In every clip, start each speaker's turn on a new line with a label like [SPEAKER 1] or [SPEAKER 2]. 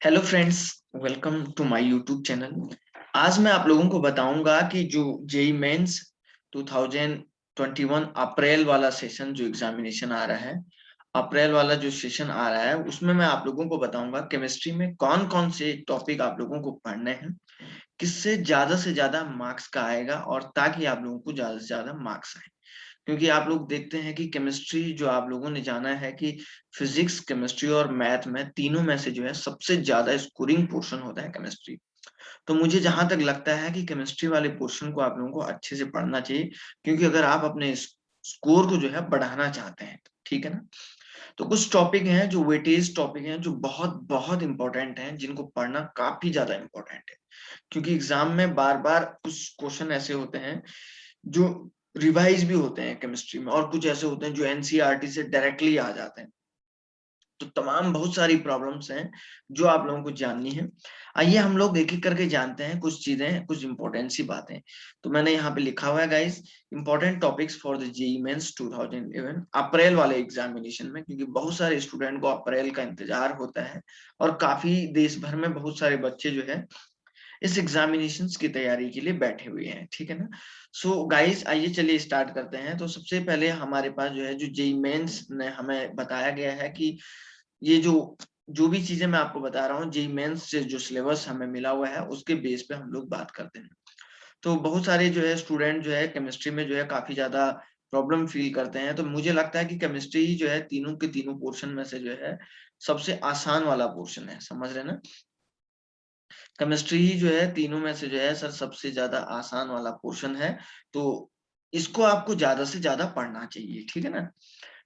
[SPEAKER 1] Hello friends, welcome to my YouTube channel. आज मैं आप लोगों को बताऊंगा कि जो जेई मेंस 2021 अप्रैल वाला सेशन जो एग्जामिनेशन आ रहा है, अप्रैल वाला जो सेशन आ रहा है उसमें मैं आप लोगों को बताऊंगा केमिस्ट्री में कौन कौन से टॉपिक आप लोगों को पढ़ने हैं, किससे ज्यादा से ज्यादा मार्क्स का आएगा और ताकि आप लोगों को ज्यादा से ज्यादा मार्क्स आए। क्योंकि आप लोग देखते हैं कि केमिस्ट्री जो आप लोगों ने जाना है कि फिजिक्स, केमिस्ट्री और मैथ में तीनों में से जो है सबसे ज्यादा स्कोरिंग पोर्शन होता है केमिस्ट्री। तो मुझे जहां तक लगता है कि केमिस्ट्री वाले पोर्शन को आप लोगों को अच्छे से पढ़ना चाहिए, क्योंकि अगर आप अपने स्कोर को जो है बढ़ाना चाहते हैं, ठीक है ना। तो कुछ टॉपिक हैं जो वेटेज टॉपिक हैं जो बहुत बहुत इंपॉर्टेंट हैं, जिनको पढ़ना काफी ज्यादा इंपॉर्टेंट है। क्योंकि एग्जाम में बार बार कुछ क्वेश्चन ऐसे होते हैं जो रिवाइज भी होते हैं केमिस्ट्री में, और कुछ ऐसे होते हैं जो एनसीईआरटी से डायरेक्टली आ जाते हैं। तो तमाम बहुत सारी प्रॉब्लम्स हैं जो आप लोगों को जाननी है। आइए हम लोग एक एक करके जानते हैं कुछ चीजें, कुछ इंपॉर्टेंट सी बातें। तो मैंने यहाँ पे लिखा हुआ है guys, important topics for the JEE Mains 2011 April वाले एग्जामिनेशन में, क्योंकि बहुत सारे स्टूडेंट को अप्रैल का इंतजार होता है और काफी देश भर में बहुत सारे बच्चे जो है इस एग्जामिनेशन की तैयारी के लिए बैठे हुए हैं, ठीक है ना। सो गाइस आइए चलिए स्टार्ट करते हैं। तो सबसे पहले हमारे पास जो है, जो जेईई मेंस ने हमें बताया गया है कि ये जो जो भी चीजें मैं आपको बता रहा हूँ, जेईई मेंस से जो सिलेबस हमें मिला हुआ है उसके बेस पे हम लोग बात करते हैं। तो बहुत सारे जो है स्टूडेंट जो है केमिस्ट्री में जो है काफी ज्यादा प्रॉब्लम फील करते हैं। तो मुझे लगता है कि केमिस्ट्री ही जो है तीनों के तीनों पोर्शन में से जो है सबसे आसान वाला पोर्शन है, समझ रहे ना। केमिस्ट्री ही जो है तीनों में से जो है सर सबसे ज्यादा आसान वाला पोर्शन है। तो इसको आपको ज्यादा से ज्यादा पढ़ना चाहिए, ठीक है ना।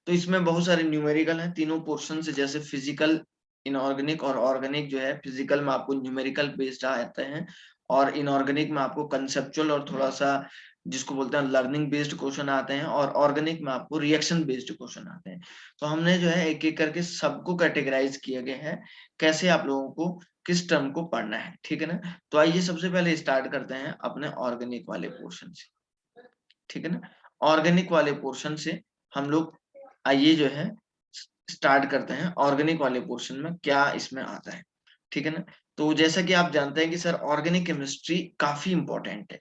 [SPEAKER 1] तो इसमें बहुत सारे न्यूमेरिकल हैं तीनों पोर्शन से, जैसे फिजिकल, इनऑर्गेनिक और ऑर्गेनिक। जो है फिजिकल में आपको न्यूमेरिकल बेस्ड आते हैं, और इनऑर्गेनिक में आपको कंसेप्चुअल और थोड़ा सा जिसको बोलते हैं लर्निंग बेस्ड क्वेश्चन आते हैं, और ऑर्गेनिक में आपको रिएक्शन बेस्ड क्वेश्चन आते हैं। तो हमने जो है एक एक करके सबको कैटेगराइज किया गया है कैसे आप लोगों को किस टर्म को पढ़ना है, ठीक है ना। तो आइए सबसे पहले स्टार्ट करते हैं अपने ऑर्गेनिक वाले पोर्शन से, ठीक है ना। ऑर्गेनिक वाले पोर्शन से हम लोग आइए जो है स्टार्ट करते हैं। ऑर्गेनिक वाले पोर्शन में क्या इसमें आता है, ठीक है ना। तो जैसा कि आप जानते हैं कि सर ऑर्गेनिक केमिस्ट्री काफी इंपॉर्टेंट है,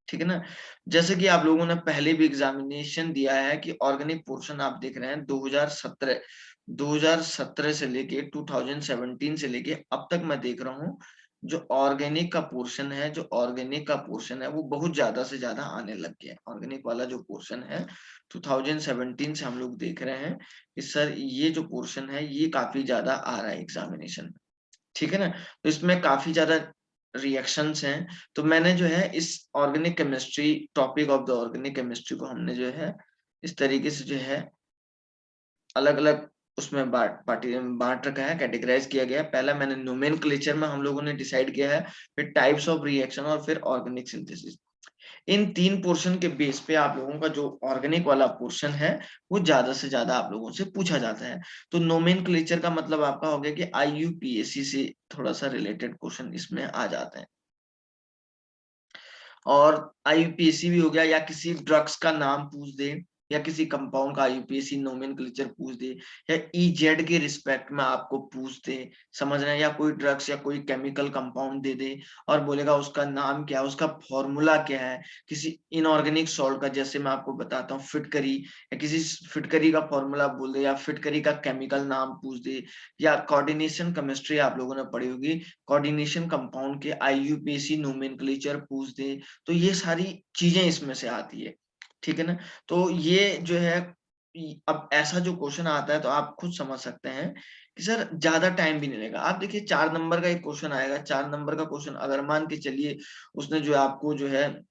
[SPEAKER 1] ठीक है ना। जैसे कि आप लोगों ने पहले भी एग्जामिनेशन दिया है कि ऑर्गेनिक पोर्शन आप देख रहे हैं 2017 से लेके 2017 से लेके अब तक मैं देख रहा हूँ जो ऑर्गेनिक का पोर्शन है, जो ऑर्गेनिक का पोर्शन है वो बहुत ज्यादा से ज्यादा आने लग गया है। ऑर्गेनिक वाला जो पोर्शन है 2017 से हम लोग देख रहे हैं कि सर ये जो पोर्शन है ये काफी ज्यादा आ रहा है एग्जामिनेशन में, ठीक है ना। तो इसमें काफी ज्यादा रिएक्शंस हैं। तो मैंने जो है इस organic chemistry, topic of the organic chemistry को हमने जो है इस तरीके से जो है अलग अलग उसमें बांट रखा है, कैटेगराइज किया गया है। पहला मैंने नोमेनक्लेचर में हम लोगों ने डिसाइड किया है, फिर टाइप्स ऑफ रिएक्शन और फिर ऑर्गेनिक सिंथेसिस। इन तीन पोर्शन के बेस पे आप लोगों का जो ऑर्गेनिक वाला पोर्शन है वो ज्यादा से ज्यादा आप लोगों से पूछा जाता है। तो नोमेनक्लेचर का मतलब आपका हो गया कि आईयूपीएसी से थोड़ा सा रिलेटेड क्वेश्चन इसमें आ जाते हैं, और आईयूपीएसी भी हो गया, या किसी ड्रग्स का नाम पूछ दे, या किसी कंपाउंड का आईयूपीएसी नोमेनक्लेचर पूछ दे, या ईजेड के रिस्पेक्ट में आपको पूछ दे, समझ रहे हैं, या कोई ड्रग्स या कोई केमिकल कंपाउंड दे दे और बोलेगा उसका नाम क्या है, उसका फॉर्मूला क्या है। किसी इनऑर्गेनिक सॉल्ट का, जैसे मैं आपको बताता हूँ फिटकरी, या किसी फिटकरी का फॉर्मूला बोल दे, या फिटकरी का केमिकल नाम पूछ दे, या कोऑर्डिनेशन केमिस्ट्री आप लोगों ने पढ़ी होगी, कोऑर्डिनेशन कंपाउंड के आईयूपीएसी नोमेनक्लेचर पूछ दे। तो ये सारी चीजें इसमें से आती है, ठीक है ना। तो ये जो है अब ऐसा जो क्वेश्चन आता है तो आप खुद समझ सकते हैं कि सर ज्यादा टाइम भी नहीं लगेगा। आप देखिए 4 नंबर का एक क्वेश्चन आएगा, 4 नंबर का क्वेश्चन अगर मान के चलिए उसने जो आपको जो है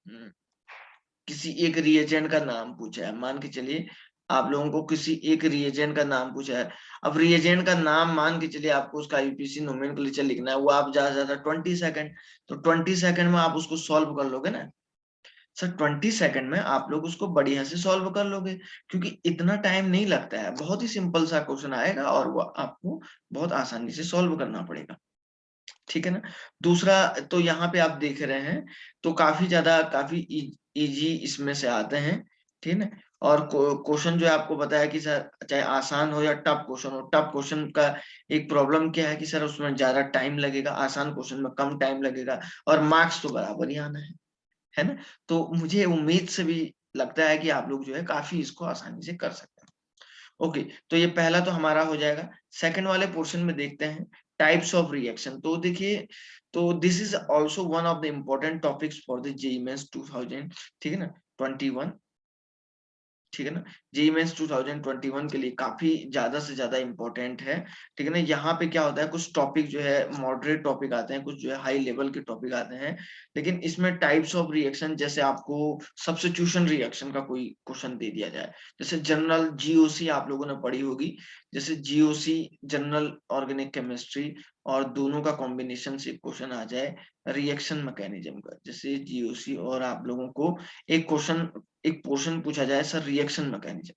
[SPEAKER 1] किसी एक रिएजेंट का नाम पूछा है, मान के चलिए आप लोगों को किसी एक रिएजेंट का नाम पूछा है। अब रिएजेंट का नाम मान के चलिए आपको उसका आईयूपीएसी नोमेनक्लेचर लिखना है, वो आप ज्यादा से ज्यादा 20 सेकंड, तो 20 सेकंड में आप उसको सॉल्व कर लोगे ना। सर 20 सेकंड में आप लोग उसको बढ़िया से सॉल्व कर लोगे, क्योंकि इतना टाइम नहीं लगता है। बहुत ही सिंपल सा क्वेश्चन आएगा और वो आपको बहुत आसानी से सॉल्व करना पड़ेगा, ठीक है ना। दूसरा, तो यहाँ पे आप देख रहे हैं तो काफी ज्यादा काफी इजी इसमें से आते हैं, ठीक है ना। और क्वेश्चन जो है आपको बताया कि सर चाहे आसान हो या टफ क्वेश्चन हो, टफ क्वेश्चन का एक प्रॉब्लम क्या है कि सर उसमें ज्यादा टाइम लगेगा, आसान क्वेश्चन में कम टाइम लगेगा, और मार्क्स तो बराबर ही आना है ना। तो मुझे उम्मीद से भी लगता है कि आप लोग जो है काफी इसको आसानी से कर सकते हैं। ओके, तो ये पहला तो हमारा हो जाएगा। सेकंड वाले पोर्शन में देखते हैं टाइप्स ऑफ रिएक्शन। तो देखिए, तो this is also one of the important topics for the JEE Mains 2000, ठीक है ना, 21, ठीक है ना। जेईई मेंस 2021 के लिए काफी ज्यादा से ज्यादा इंपॉर्टेंट है, ठीक है ना। यहाँ पे क्या होता है, कुछ टॉपिक जो है मॉडरेट टॉपिक आते हैं, कुछ जो है हाई लेवल के टॉपिक आते हैं, लेकिन इसमें टाइप्स ऑफ रिएक्शन, जैसे आपको सब्स्टिट्यूशन रिएक्शन का कोई क्वेश्चन दे दिया जाए, जैसे जनरल जीओसी आप लोगों ने पढ़ी होगी, जैसे जीओसी जनरल ऑर्गेनिक केमिस्ट्री, और दोनों का कॉम्बिनेशन से क्वेश्चन आ जाए रिएक्शन मैकेनिज्म का, जैसे जीओसी, और आप लोगों को एक पोर्शन पूछा जाए सर रिएक्शन मैकेनिज्म।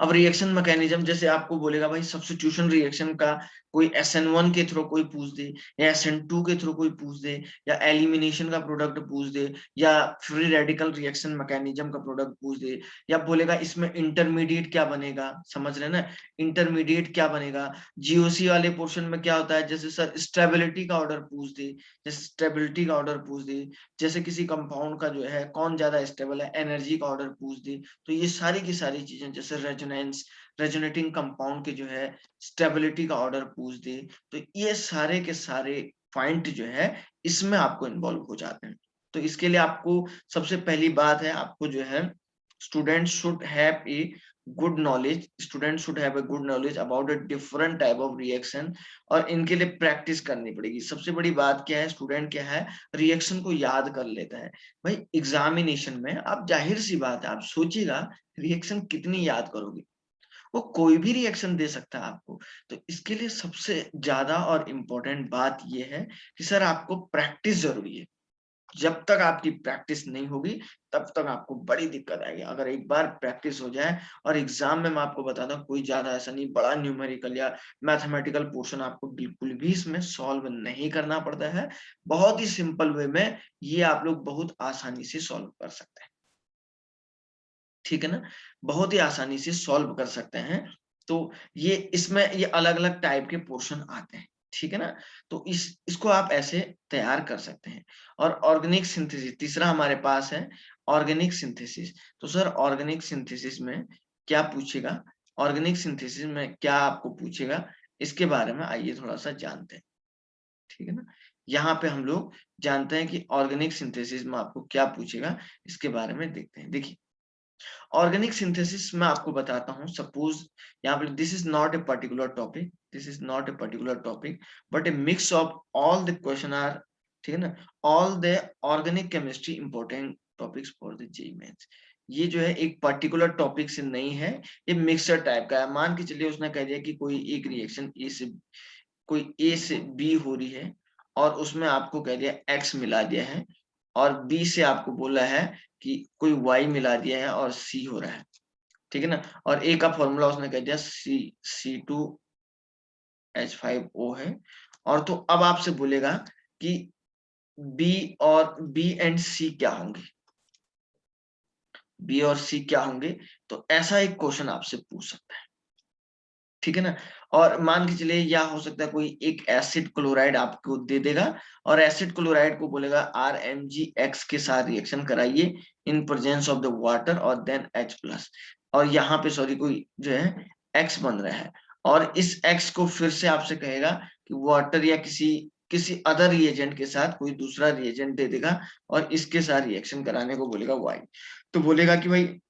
[SPEAKER 1] अब रिएक्शन मैकेनिज्म जैसे आपको बोलेगा भाई सब्स्टिट्यूशन रिएक्शन का कोई SN1 के थ्रू कोई पूछ दे, या SN2 के थ्रू कोई पूछ दे, या एलिमिनेशन का प्रोडक्ट पूछ दे, या फ्री रेडिकल रिएक्शन मैकेनिज्म का प्रोडक्ट पूछ दे, या बोलेगा इसमें इंटरमीडिएट क्या बनेगा, समझ रहे ना, इंटरमीडिएट क्या बनेगा। जीओसी वाले पोर्शन में क्या होता है, जैसे सर स्टेबिलिटी का ऑर्डर पूछ दे, जैसे स्टेबिलिटी का ऑर्डर पूछ दे, जैसे किसी कंपाउंड का जो है कौन ज्यादा स्टेबल है, एनर्जी का ऑर्डर पूछ दे। तो ये सारी की सारी चीजें, जैसे रेजोनेटिंग कंपाउंड के जो है स्टेबिलिटी का ऑर्डर पूछ दे, तो ये सारे के सारे पॉइंट जो है इसमें आपको इन्वॉल्व हो जाते हैं। तो इसके लिए आपको सबसे पहली बात है, आपको जो है student should have a good knowledge about a different type of reaction, और इनके लिए प्रैक्टिस करनी पड़ेगी। सबसे बड़ी बात क्या है, स्टूडेंट क्या है, रिएक्शन को याद कर लेता है। भाई एग्जामिनेशन में आप, जाहिर सी बात है, आप सोचिएगा रिएक्शन कितनी याद करोगे, वो कोई भी रिएक्शन दे सकता है आपको। तो इसके लिए सबसे ज्यादा और इम्पोर्टेंट बात ये है कि सर आपको प्रैक्टिस जरूरी है। जब तक आपकी प्रैक्टिस नहीं होगी तब तक आपको बड़ी दिक्कत आएगी। अगर एक बार प्रैक्टिस हो जाए, और एग्जाम में मैं आपको बताता हूँ कोई ज्यादा ऐसा नहीं, बड़ा न्यूमेरिकल या मैथमेटिकल पोर्शन आपको बिल्कुल भी इसमें सॉल्व नहीं करना पड़ता है। बहुत ही सिंपल वे में ये आप लोग बहुत आसानी से सॉल्व कर सकते हैं, ठीक है ना, बहुत ही आसानी से सॉल्व कर सकते हैं। तो ये इसमें ये अलग अलग टाइप के पोर्शन आते हैं, ठीक है ना। तो इसको आप ऐसे तैयार कर सकते हैं। और ऑर्गेनिक सिंथेसिस तीसरा हमारे पास है, ऑर्गेनिक सिंथेसिस। तो सर ऑर्गेनिक सिंथेसिस में क्या पूछेगा, ऑर्गेनिक सिंथेसिस में क्या आपको पूछेगा, इसके बारे में आइए थोड़ा सा जानते हैं, ठीक है ना। यहाँ पे हम लोग जानते हैं कि ऑर्गेनिक सिंथेसिस में आपको क्या पूछेगा, इसके बारे में देखते हैं। देखिए ऑर्गेनिक सिंथेसिस में आपको बताता हूँ, सपोज यहाँ पे this is not a particular topic, this is not a particular topic, but a mix of all the question are, ठीक है ना, all the organic chemistry important topics for the JEE Mains. ये जो है एक particular topic से नहीं है, ये मिक्सर टाइप का है। मान के चलिए उसने कह दिया कि कोई एक रिएक्शन ए से बी हो रही है, और उसमें आपको कह दिया एक्स मिला दिया है, और बी से आपको बोला है कि कोई वाई मिला दिया है और सी हो रहा है, ठीक है ना। और ए का फॉर्मूला उसने कह दिया C2H5O है। और तो अब आपसे बोलेगा कि बी एंड सी क्या होंगे, बी और सी क्या होंगे। तो ऐसा एक क्वेश्चन आपसे पूछ सकता है, ठीक है ना। और मान के चलिए या हो सकता है कोई एक एसिड क्लोराइड आपको दे देगा, और एसिड क्लोराइड को बोलेगा RMgX के साथ रिएक्शन कराइए in presence of the water, और देन H+। और यहाँ पे सॉरी कोई जो है X बन रहा है, और इस X को फिर से आपसे कहेगा कि वाटर या किसी किसी अदर रिएजेंट के साथ कोई दूसरा रिएजेंट दे देगा, और इसके साथ रिएक्शन कराने को बोलेगा Y। तो बोलेगा कि भाई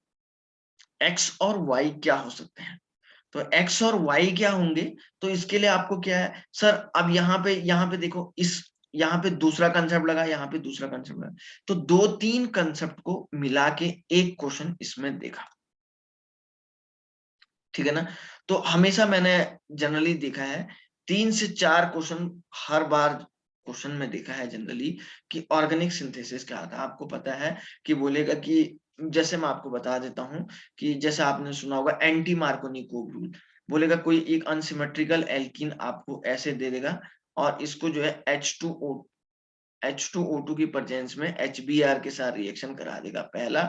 [SPEAKER 1] X और Y क्या हो सकते हैं, तो x और y क्या होंगे। तो इसके लिए आपको क्या है सर, अब यहाँ पे देखो, इस यहाँ पे दूसरा कंसेप्ट लगा, यहाँ पे दूसरा कंसेप्ट लगा, तो दो तीन कंसेप्ट को मिला के एक क्वेश्चन इसमें देखा, ठीक है ना। तो हमेशा मैंने जनरली देखा है 3 से 4 क्वेश्चन हर बार क्वेश्चन में देखा है जनरली, कि ऑर्गेनिक सिंथेसिस क्या था। आपको पता है कि बोलेगा कि, जैसे मैं आपको बता देता हूं कि जैसे आपने सुना होगा एंटी मार्कोनी-कोव रूल, बोलेगा कोई एक अनसिमेट्रिकल एल्कीन आपको ऐसे दे देगा, और इसको जो है H2O2 की प्रेजेंस में HBr के साथ रिएक्शन करा देगा, पहला।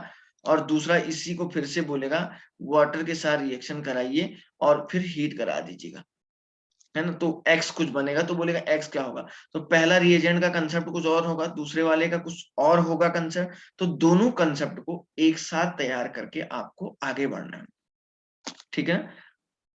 [SPEAKER 1] और दूसरा इसी को फिर से बोलेगा वाटर के साथ रिएक्शन कराइए और फिर हीट करा दीजिएगा, है ना। तो x कुछ बनेगा तो बोलेगा x क्या होगा, तो पहला रिएजेंट का कंसेप्ट कुछ और होगा, दूसरे वाले का कुछ और होगा कंसेप्ट। तो दोनों कंसेप्ट को एक साथ तैयार करके आपको आगे बढ़ना है, ठीक है।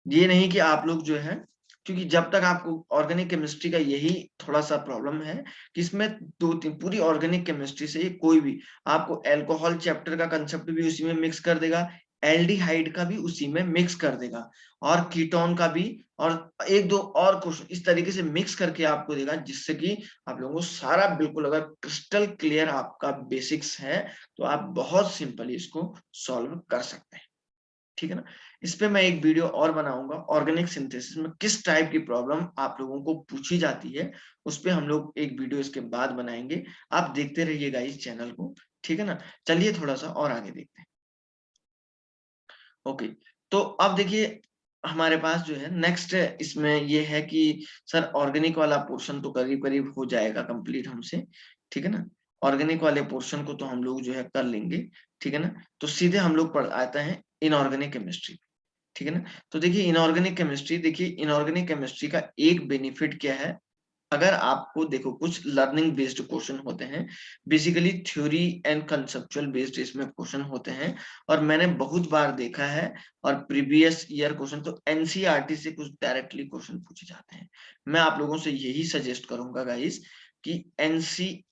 [SPEAKER 1] ये नहीं कि आप लोग जो है, क्योंकि जब तक आपको ऑर्गेनिक केमिस्ट्री का यही थोड़ा सा प्रॉब्लम है कि इसमें दो तीन पूरी ऑर्गेनिक केमिस्ट्री से कोई भी आपको अल्कोहल चैप्टर का कंसेप्ट भी उसी में मिक्स कर देगा, एल्डिहाइड का भी उसी में मिक्स कर देगा, और कीटोन का भी, और एक दो और क्वेश्चन इस तरीके से मिक्स करके आपको देगा, जिससे कि आप लोगों को सारा बिल्कुल, अगर क्रिस्टल क्लियर आपका बेसिक्स है तो आप बहुत सिंपली इसको सॉल्व कर सकते हैं, ठीक है ना। इस पे मैं एक वीडियो और बनाऊंगा, ऑर्गेनिक सिंथेसिस में किस टाइप की प्रॉब्लम आप लोगों को पूछी जाती है, उस पे हम लोग एक वीडियो इसके बाद बनाएंगे। आप देखते रहिएगा इस चैनल को, ठीक है ना। चलिए थोड़ा सा और आगे देखते हैं। ओके, तो अब देखिए हमारे पास जो है नेक्स्ट इसमें ये है कि सर ऑर्गेनिक वाला पोर्शन तो करीब करीब हो जाएगा कंप्लीट हमसे, ठीक है ना। ऑर्गेनिक वाले पोर्शन को तो हम लोग जो है कर लेंगे, ठीक है ना। तो सीधे हम लोग पढ़ आते हैं इनऑर्गेनिक केमिस्ट्री, ठीक है ना। तो देखिए इनऑर्गेनिक केमिस्ट्री, देखिए इनऑर्गेनिक केमिस्ट्री का एक बेनिफिट क्या है, अगर आपको देखो कुछ लर्निंग बेस्ड क्वेश्चन होते हैं, basically theory and conceptual based इसमें क्वेश्चन होते हैं, और मैंने बहुत बार देखा है, और प्रीवियस ईयर क्वेश्चन तो एनसीईआरटी से कुछ डायरेक्टली क्वेश्चन पूछे जाते हैं। मैं आप लोगों से यही सजेस्ट करूंगा गाइस कि एनसी,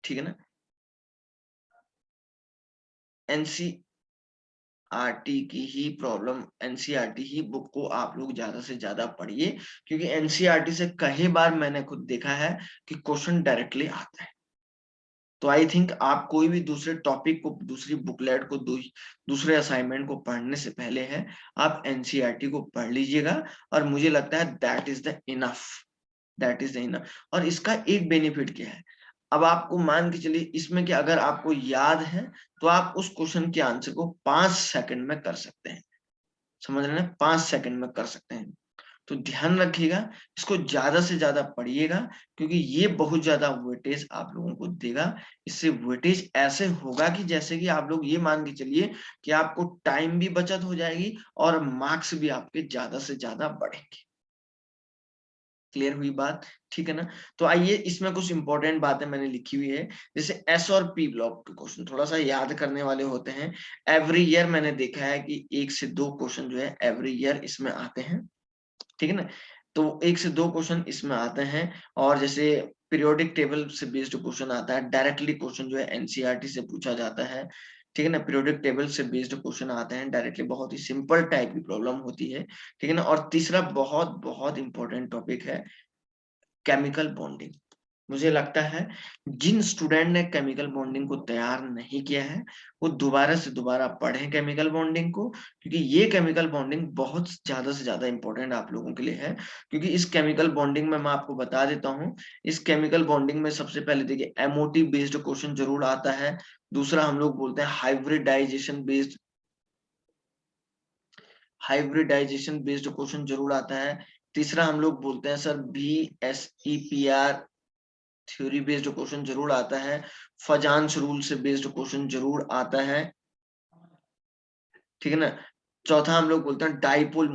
[SPEAKER 1] ठीक है ना, एनसी आरटी की ही प्रॉब्लम, एनसीईआरटी ही बुक को आप लोग ज्यादा से ज्यादा पढ़िए, क्योंकि एनसीईआरटी से कई बार मैंने खुद देखा है कि क्वेश्चन डायरेक्टली आता है। तो आई थिंक आप कोई भी दूसरे टॉपिक को, दूसरी बुकलेट को, दूसरे असाइनमेंट को पढ़ने से पहले है आप एनसीईआरटी को पढ़ लीजिएगा, और मुझे लगता है that is the enough, that is the enough. और इसका एक बेनिफिट क्या है, अब आपको मान के चलिए इसमें कि अगर आपको याद है तो आप उस क्वेश्चन के आंसर को 5 सेकंड में कर सकते हैं, समझ रहे हैं, 5 सेकंड में कर सकते हैं। तो ध्यान रखिएगा, इसको ज्यादा से ज्यादा पढ़िएगा, क्योंकि ये बहुत ज्यादा वेटेज आप लोगों को देगा। इससे वेटेज ऐसे होगा कि जैसे कि आप लोग ये मान के चलिए कि आपको टाइम भी बचत हो जाएगी और मार्क्स भी आपके ज्यादा से ज्यादा बढ़ेंगे। क्लियर हुई बात, ठीक है ना। तो आइए इसमें कुछ इंपॉर्टेंट बातें मैंने लिखी हुई है, जैसे एस और पी ब्लॉक के क्वेश्चन थोड़ा सा याद करने वाले होते हैं। एवरी ईयर मैंने देखा है कि 1 से 2 क्वेश्चन जो है एवरी ईयर इसमें आते हैं, ठीक है ना। तो 1 से 2 क्वेश्चन इसमें आते हैं, और जैसे पीरियोडिक टेबल से बेस्ड क्वेश्चन आता है, डायरेक्टली क्वेश्चन जो है एनसीईआरटी से पूछा जाता है, ठीक है ना। पीरियोडिक टेबल से बेस्ड क्वेश्चन आते हैं डायरेक्टली, बहुत ही सिंपल टाइप की प्रॉब्लम होती है, ठीक है ना। और तीसरा बहुत बहुत इंपॉर्टेंट टॉपिक है केमिकल बॉन्डिंग। मुझे लगता है जिन स्टूडेंट ने केमिकल बॉन्डिंग को तैयार नहीं किया है वो दोबारा से दोबारा पढ़ें केमिकल बॉन्डिंग को, क्योंकि ये केमिकल बॉन्डिंग बहुत ज्यादा से ज्यादा इंपॉर्टेंट आप लोगों के लिए है। क्योंकि इस केमिकल बॉन्डिंग में मैं आपको बता देता हूँ, इस केमिकल बॉन्डिंग में सबसे पहले देखिए एमओटी बेस्ड क्वेश्चन जरूर आता है, दूसरा हम लोग बोलते हैं हाइब्रिडाइजेशन बेस्ड क्वेश्चन जरूर आता है, तीसरा हम लोग बोलते हैं sir VSEPR theory based question जरूर आता है, फजान्स रूल से बेस्ड क्वेश्चन जरूर आता है, ठीक है ना। चौथा हम लोग बोलते हैं डाइपोल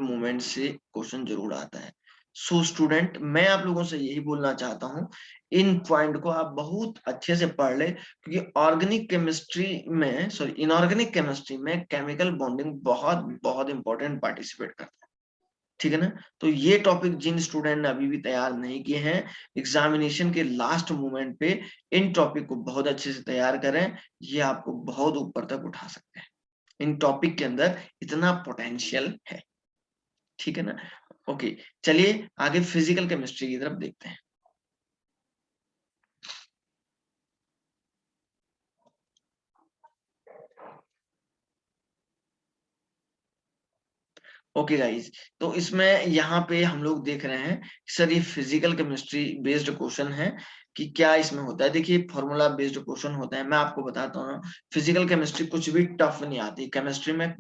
[SPEAKER 1] मोमेंट से क्वेश्चन जरूर आता है। सो स्टूडेंट मैं आप लोगों से यही बोलना चाहता हूं, इन पॉइंट को आप बहुत अच्छे से पढ़ ले, क्योंकि ऑर्गेनिक केमिस्ट्री में, सॉरी इनऑर्गेनिक केमिस्ट्री में केमिकल बॉन्डिंग बहुत बहुत इंपॉर्टेंट पार्टिसिपेट करता है, ठीक है ना। तो ये टॉपिक जिन स्टूडेंट ने अभी भी तैयार नहीं किए हैं, एग्जामिनेशन के लास्ट मोमेंट पे इन टॉपिक को बहुत अच्छे से तैयार करें, ये आपको बहुत ऊपर तक उठा सकते हैं। इन टॉपिक के अंदर इतना पोटेंशियल है, ठीक है ना। ओके, चलिए आगे फिजिकल केमिस्ट्री की तरफ देखते हैं। ओके गाइस, तो इसमें यहाँ पे हम लोग देख रहे हैं सर ये फिजिकल केमिस्ट्री बेस्ड क्वेश्चन है कि क्या इसमें होता है। देखिए फॉर्मूला बेस्ड क्वेश्चन होता है, मैं आपको बताता हूँ, फिजिकल केमिस्ट्री कुछ भी टफ नहीं आती केमिस्ट्री में,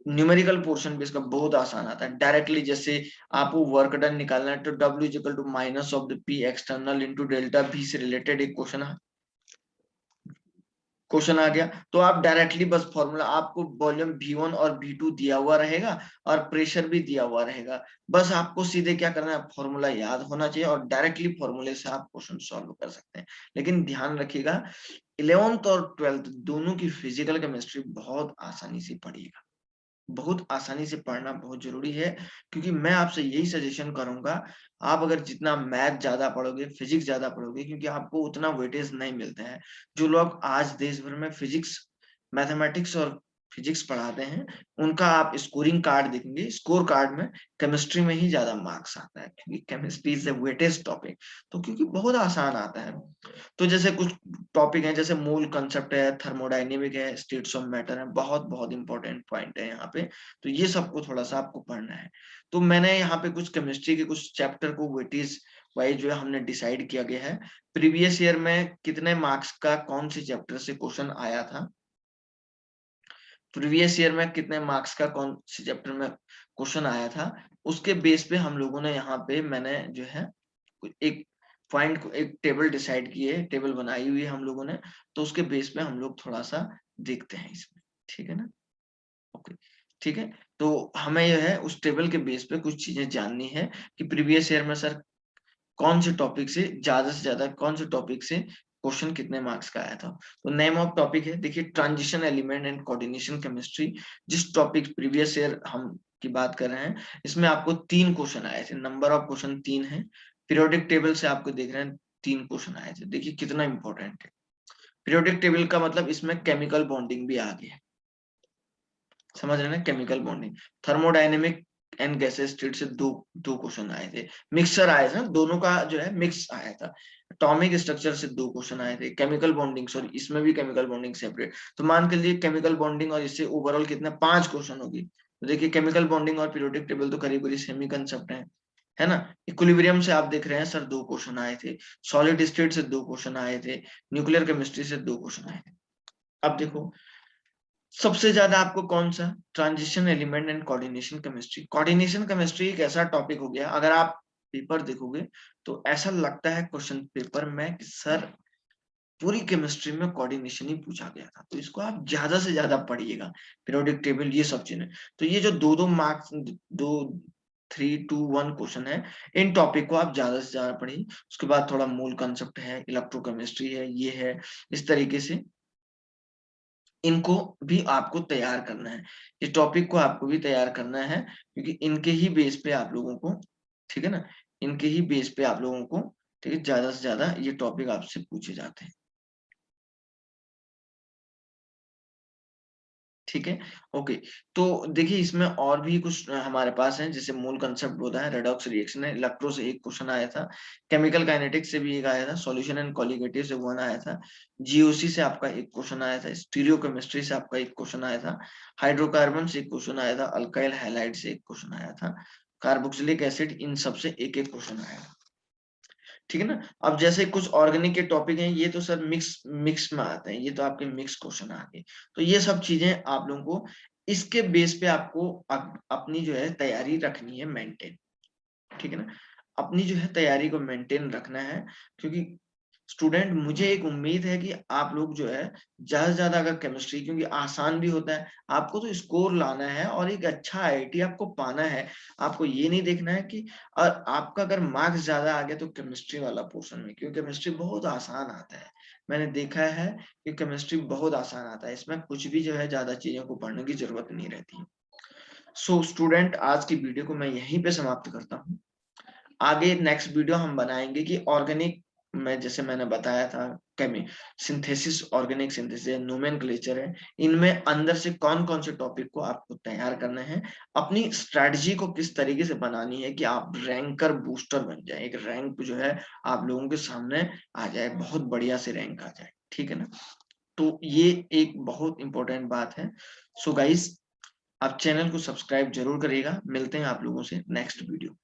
[SPEAKER 1] न्यूमेरिकल पोर्शन भी इसका बहुत आसान आता है। डायरेक्टली जैसे आपको वर्क डन निकालना है तो W equal to minus of the P external into delta V से रिलेटेड एक क्वेश्चन क्वेश्चन आ गया तो आप डायरेक्टली बस फॉर्मूला, आपको वॉल्यूम V1 और V2 दिया हुआ रहेगा और प्रेशर भी दिया हुआ रहेगा, बस आपको सीधे क्या करना है, फॉर्मूला याद होना चाहिए और डायरेक्टली फॉर्मूले से आप क्वेश्चन सॉल्व कर सकते हैं। लेकिन ध्यान रखिएगा 11th और 12th दोनों की फिजिकल केमिस्ट्री बहुत आसानी से पढ़िएगा, बहुत आसानी से पढ़ना बहुत जरूरी है, क्योंकि मैं आपसे यही सजेशन करूंगा, आप अगर जितना मैथ ज्यादा पढ़ोगे, फिजिक्स ज्यादा पढ़ोगे, क्योंकि आपको उतना वेटेज नहीं मिलता है। जो लोग आज देश भर में फिजिक्स, मैथमेटिक्स और फिजिक्स पढ़ाते हैं, उनका आप स्कोरिंग कार्ड देखेंगे, स्कोर कार्ड में केमिस्ट्री में ही ज्यादा मार्क्स आता है, क्योंकि chemistry is the weightage topic, तो क्योंकि बहुत आसान आता है। तो जैसे कुछ टॉपिक है, जैसे मूल कंसेप्ट है, थर्मोडायनेमिक है, स्टेट्स ऑफ मैटर है, बहुत बहुत इंपॉर्टेंट पॉइंट है यहाँ पे। तो ये सबको थोड़ा सा आपको पढ़ना है। तो मैंने यहाँ पे कुछ केमिस्ट्री के कुछ चैप्टर को वेटेज वाइज जो है हमने डिसाइड किया गया है। प्रीवियस ईयर में कितने मार्क्स का कौन से चैप्टर से क्वेश्चन आया था, प्रीवियस ईयर में कितने मार्क्स का कौन से चैप्टर में क्वेश्चन आया था, उसके बेस पे हम लोगों ने यहाँ पे, मैंने जो है एक पॉइंट को, एक टेबल डिसाइड की है, टेबल बनाई हुई है हम लोगों ने, तो उसके बेस पे हम लोग थोड़ा सा देखते हैं इसमें, ठीक है ना। ओके, ठीक है। तो हमें यह है उस टेबल के बेस पे कुछ चीजें जाननी है कि प्रीवियस ईयर में सर कौन से टॉपिक से ज्यादा कौन से टॉपिक से क्वेश्चन कितने मार्क्स का आया था। तो नेम ऑफ टॉपिक है, देखिए, transition element and coordination chemistry. जिस टॉपिक प्रीवियस ईयर हम की बात कर रहे हैं, इसमें आपको 3 क्वेश्चन आए थे, नंबर ऑफ क्वेश्चन 3 है। पीरियोडिक टेबल से आपको देख रहे हैं 3 क्वेश्चन आए थे, देखिए कितना इंपॉर्टेंट है। पीरियोडिक टेबल का मतलब इसमें केमिकल बॉन्डिंग भी आ गया है, समझ रहे हैं ना, chemical bonding. Thermodynamic and gases state से दो दो क्वेश्चन आए थे, मिक्सचर आया था, दोनों का जो है मिक्स आया था। एटॉमिक स्ट्रक्चर से 2 क्वेश्चन आए थे, केमिकल बॉन्डिंग, सॉरी इसमें भी केमिकल बॉन्डिंग सेपरेट। तो मान के लिए केमिकल बॉन्डिंग और इससे ओवरऑल कितने 5 क्वेश्चन होगी। तो देखिए केमिकल बॉन्डिंग और पीरियोडिक टेबल तो करीब करीब सेमी कंसेप्ट है ना। इक्विलिब्रियम से आप देख रहे हैं सर 2 क्वेश्चन आए थे, सॉलिड स्टेट से 2 क्वेश्चन आए थे, न्यूक्लियर केमिस्ट्री से 2 क्वेश्चन आए थे। अब देखो सबसे ज्यादा आपको कौन सा, transition element and coordination chemistry. Coordination chemistry एक ऐसा टॉपिक हो गया, अगर आप पेपर देखोगे तो ऐसा लगता है क्वेश्चन पेपर में कि सर पूरी केमिस्ट्री में कोऑर्डिनेशन ही पूछा गया था, तो इसको आप ज्यादा से ज्यादा पढ़िएगा, पीरियोडिक टेबल ये सब चीजें। तो ये जो 2-2 मार्क्स, 2 3-2-1 क्वेश्चन है, इन टॉपिक को आप ज्यादा से ज्यादा पढ़िए। उसके बाद थोड़ा मूल कंसेप्ट है, इलेक्ट्रोकेमिस्ट्री है, ये है, इस तरीके से इनको भी आपको तैयार करना है, इस टॉपिक को आपको भी तैयार करना है, क्योंकि इनके ही बेस पे आप लोगों को, ठीक है ना, इनके ही बेस पे आप लोगों को, ठीक है, ज्यादा से ज्यादा ये टॉपिक आपसे पूछे जाते हैं, ठीक है। ओके, तो देखिए इसमें और भी कुछ हमारे पास है, जैसे मूल कंसेप्ट होता है, रेडॉक्स रिएक्शन है, इलेक्ट्रो से एक क्वेश्चन आया था, केमिकल काइनेटिक्स से भी एक आया था, सॉल्यूशन एंड कॉलिगेटिव से 1 आया था, जीओसी से आपका एक क्वेश्चन आया था, स्टीरियोकेमिस्ट्री से आपका एक क्वेश्चन आया था, हाइड्रोकार्बन से एक क्वेश्चन आया था, अल्काइल हैलाइड से एक क्वेश्चन आया था, कार्बोक्सिलिक एसिड, इन सब से एक एक क्वेश्चन आया था, ठीक है ना। अब जैसे कुछ ऑर्गेनिक के टॉपिक हैं, ये तो सर मिक्स मिक्स में आते हैं, ये तो आपके मिक्स क्वेश्चन आ गए। तो ये सब चीजें आप लोगों को इसके बेस पे आपको अपनी जो है तैयारी रखनी है मेंटेन, ठीक है ना। अपनी जो है तैयारी को मेंटेन रखना है, क्योंकि स्टूडेंट मुझे एक उम्मीद है कि आप लोग जो है ज्यादा से ज्यादा, अगर केमिस्ट्री, क्योंकि आसान भी होता है, आपको तो स्कोर लाना है और एक अच्छा आईआईटी आपको पाना है। आपको ये नहीं देखना है कि, और आपका अगर मार्क्स ज्यादा आ गया तो केमिस्ट्री वाला पोर्शन में, क्योंकि केमिस्ट्री बहुत आसान आता है, मैंने देखा है कि केमिस्ट्री बहुत आसान आता है, इसमें कुछ भी जो है ज्यादा चीजों को पढ़ने की जरूरत नहीं रहती। सो स्टूडेंट, आज की वीडियो को मैं यहीं पे समाप्त करता हूँ। आगे नेक्स्ट वीडियो हम बनाएंगे कि ऑर्गेनिक में, जैसे मैंने बताया था, केमी सिंथेसिस, ऑर्गेनिक सिंथेसिस, नोमेनक्लेचर है, इनमें अंदर से कौन कौन से टॉपिक को आपको तैयार करना है, अपनी स्ट्रेटजी को किस तरीके से बनानी है कि आप रैंकर बूस्टर बन जाए, एक रैंक जो है आप लोगों के सामने आ जाए, बहुत बढ़िया से रैंक आ जाए, ठीक है ना। तो ये एक बहुत इंपॉर्टेंट बात है। सो गाइस, आप चैनल को सब्सक्राइब जरूर करिएगा, मिलते हैं आप लोगों से नेक्स्ट वीडियो।